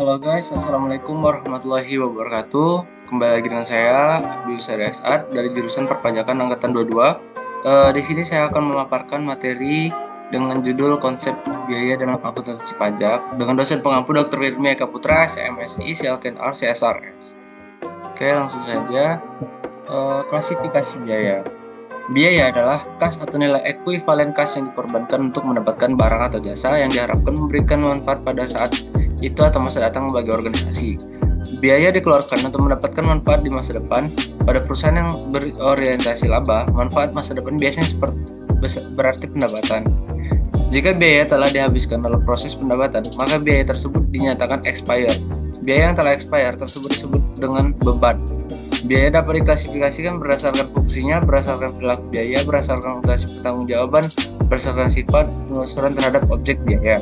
Halo guys, Assalamualaikum warahmatullahi wabarakatuh. Kembali lagi dengan saya, Abdul Saad dari jurusan Perpajakan Angkatan 22. Di sini saya akan memaparkan materi dengan judul konsep biaya dalam akuntansi pajak dengan dosen pengampu Dr. Wirmi Eka Putra, SMSI, CLKNR, CSRS. Oke, langsung saja. Klasifikasi biaya. Biaya adalah kas atau nilai ekuivalen kas yang dikorbankan untuk mendapatkan barang atau jasa yang diharapkan memberikan manfaat pada saat itu atau masa datang bagi organisasi. Biaya dikeluarkan untuk mendapatkan manfaat di masa depan. Pada perusahaan yang berorientasi laba, manfaat masa depan biasanya berarti pendapatan. Jika biaya telah dihabiskan dalam proses pendapatan, maka biaya tersebut dinyatakan expired. Biaya yang telah expired tersebut disebut dengan beban. Biaya dapat diklasifikasikan berdasarkan fungsinya, berdasarkan perilaku biaya, berdasarkan orientasi pertanggungjawaban, berdasarkan sifat penelusuran terhadap objek biaya.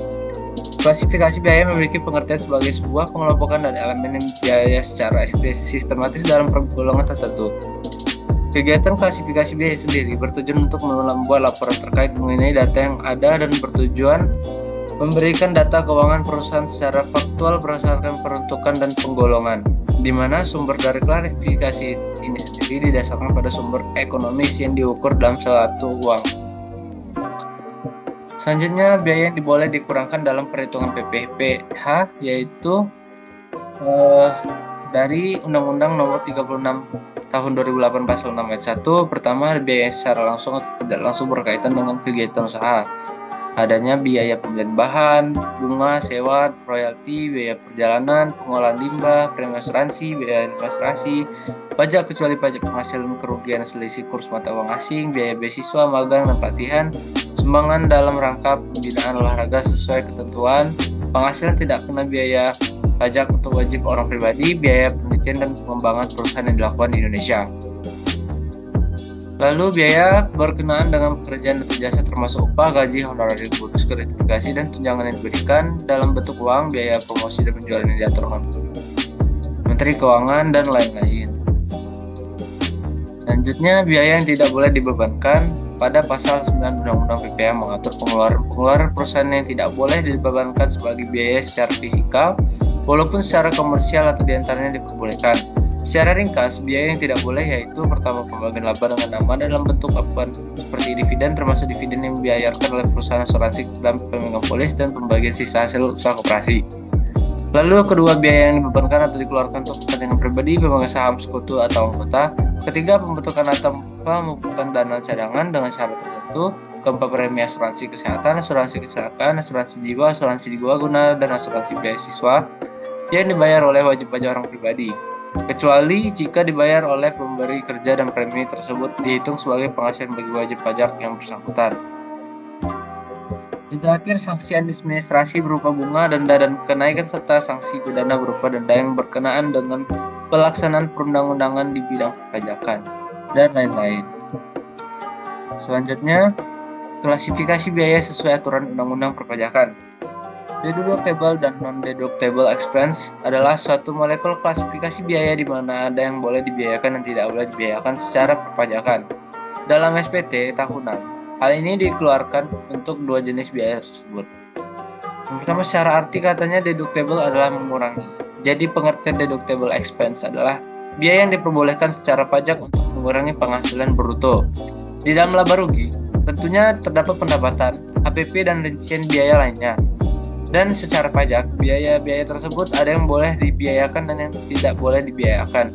Klasifikasi biaya memiliki pengertian sebagai sebuah pengelompokan dari elemen biaya secara sistematis dalam golongan tertentu. Kegiatan klasifikasi biaya sendiri bertujuan untuk membuat laporan terkait mengenai data yang ada dan bertujuan memberikan data keuangan perusahaan secara faktual berdasarkan peruntukan dan penggolongan, di mana sumber dari klasifikasi ini sendiri didasarkan pada sumber ekonomis yang diukur dalam suatu uang. Selanjutnya, biaya yang boleh dikurangkan dalam perhitungan PPh yaitu dari Undang-Undang Nomor 36 Tahun 2008 Pasal 6 Ayat 1. Pertama, biaya secara langsung atau tidak langsung berkaitan dengan kegiatan usaha. Adanya biaya pembelian bahan, bunga, sewa, royalti, biaya perjalanan, pengolahan limbah, premi asuransi, biaya administrasi, pajak kecuali pajak penghasilan kerugian selisih kurs mata uang asing, biaya beasiswa, magang dan pelatihan, sumbangan dalam rangka pembinaan olahraga sesuai ketentuan, penghasilan tidak kena biaya pajak untuk wajib orang pribadi, biaya penelitian dan pengembangan perusahaan yang dilakukan di Indonesia. Lalu biaya berkenaan dengan pekerjaan atau jasa termasuk upah, gaji, honorarium, bonus, gratifikasi, dan tunjangan yang diberikan dalam bentuk uang, biaya promosi dan penjualan yang diatur oleh Menteri Keuangan, dan lain-lain. Selanjutnya, biaya yang tidak boleh dibebankan. Pada pasal 9 Undang-Undang PPh mengatur pengeluaran perusahaan yang tidak boleh dibebankan sebagai biaya secara fisikal, walaupun secara komersial atau diantaranya diperbolehkan. Secara ringkas, biaya yang tidak boleh yaitu pertama pembagian laba dengan nama dalam bentuk apa seperti dividen, termasuk dividen yang dibayarkan oleh perusahaan asuransi dan pemegang polis, dan pembagian sisa hasil usaha koperasi. Lalu kedua, biaya yang dibebankan atau dikeluarkan untuk kepentingan pribadi, pemegang saham sekutu atau anggota. Ketiga, pembentukan atau mengumpulkan dana cadangan dengan syarat tertentu. Keempat, premi asuransi kesehatan, asuransi kecelakaan, asuransi jiwa guna, dan asuransi beasiswa yang dibayar oleh wajib pajak orang pribadi, kecuali jika dibayar oleh pemberi kerja dan premi tersebut dihitung sebagai penghasilan bagi wajib pajak yang bersangkutan. Yang terakhir, sanksi administrasi berupa bunga, denda, dan kenaikan, serta sanksi pidana berupa denda yang berkenaan dengan pelaksanaan perundang-undangan di bidang perpajakan, dan lain-lain. Selanjutnya, klasifikasi biaya sesuai aturan Undang-Undang Perpajakan. Deductible dan non-deductible expense adalah suatu molekul klasifikasi biaya di mana ada yang boleh dibiayakan dan tidak boleh dibiayakan secara perpajakan. Dalam SPT tahunan, hal ini dikeluarkan untuk dua jenis biaya tersebut. Yang pertama, secara arti katanya deductible adalah mengurangi. Jadi pengertian deductible expense adalah biaya yang diperbolehkan secara pajak untuk mengurangi penghasilan bruto. Di dalam laba rugi, tentunya terdapat pendapatan, HPP, dan rincian biaya lainnya. Dan secara pajak, biaya-biaya tersebut ada yang boleh dibiayakan dan yang tidak boleh dibiayakan.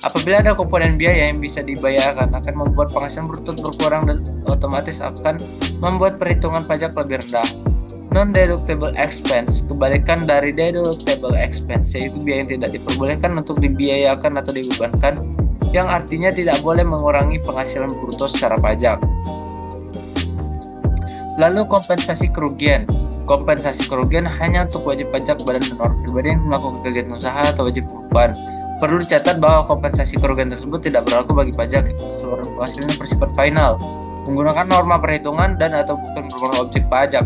Apabila ada komponen biaya yang bisa dibiayakan, akan membuat penghasilan bruto berkurang dan otomatis akan membuat perhitungan pajak lebih rendah. Non-deductible expense, kebalikan dari deductible expense, yaitu biaya yang tidak diperbolehkan untuk dibiayakan atau dibebankan, yang artinya tidak boleh mengurangi penghasilan bruto secara pajak. Lalu kompensasi kerugian. Kompensasi kerugian hanya untuk wajib pajak badan dan orang pribadi yang melakukan kegiatan usaha atau wajib pengupahan. Perlu dicatat bahwa kompensasi kerugian tersebut tidak berlaku bagi pajak seluruh penghasilan bersifat final, menggunakan norma perhitungan dan atau bukan merupakan objek pajak.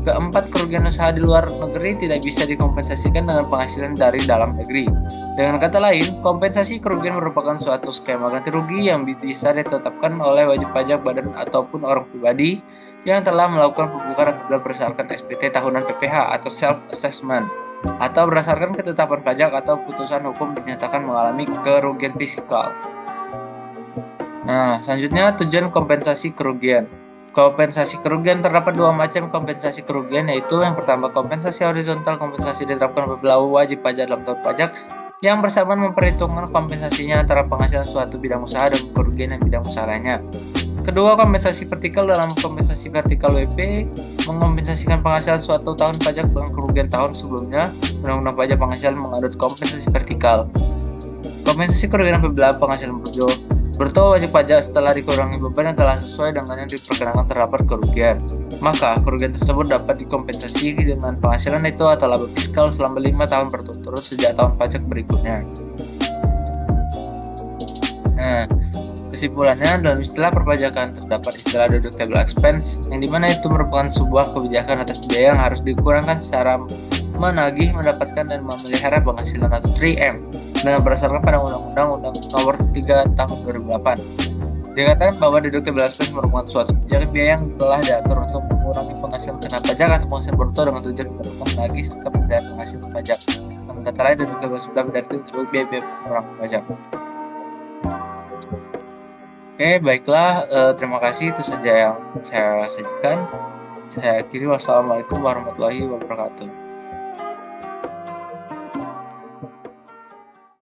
Keempat, kerugian usaha di luar negeri tidak bisa dikompensasikan dengan penghasilan dari dalam negeri. Dengan kata lain, kompensasi kerugian merupakan suatu skema ganti rugi yang bisa ditetapkan oleh wajib pajak badan ataupun orang pribadi yang telah melakukan pembukaan apabila berdasarkan SPT tahunan PPh atau self assessment. atau berdasarkan ketetapan pajak atau putusan hukum dinyatakan mengalami kerugian fiskal. Nah, selanjutnya tujuan kompensasi kerugian. Kompensasi kerugian terdapat dua macam kompensasi kerugian, yaitu yang pertama kompensasi horizontal. Kompensasi diterapkan apabila wajib pajak dalam tahun pajak yang bersamaan memperhitungkan kompensasinya antara penghasilan suatu bidang usaha dan kerugian yang bidang usaha lainnya. Kedua, kompensasi vertikal. Dalam kompensasi vertikal WP mengompensasikan penghasilan suatu tahun pajak dengan kerugian tahun sebelumnya. Undang-undang pajak penghasilan mengadut kompensasi vertikal. Kompensasi kerugian apabila penghasilan bruto wajib pajak setelah dikurangi beban yang telah sesuai dengan yang diperkirakan terdapat kerugian. Maka kerugian tersebut dapat dikompensasi dengan penghasilan itu atau laba fiskal selama 5 tahun berturut-turut sejak tahun pajak berikutnya. Nah, kesimpulannya, dalam istilah perpajakan terdapat istilah deductible expense, yang dimana itu merupakan sebuah kebijakan atas biaya yang harus dikurangkan secara menagih, mendapatkan, dan memelihara penghasilan atau 3M dengan berdasarkan pada Undang-Undang Nomor 3 Tahun 2008. Dikatakan bahwa deductible expense merupakan suatu kebijakan biaya yang telah diatur untuk mengurangi penghasilan kena pajak atau penghasilan bruto dengan tujuan untuk menagih serta pembayaran penghasilan pajak. Dengan kata lain, deductible expense dapat diartikan sebagai biaya pengurangan pajak. Oke, baiklah. Terima kasih. Itu saja yang saya sajikan. Saya akhiri. Wassalamualaikum warahmatullahi wabarakatuh.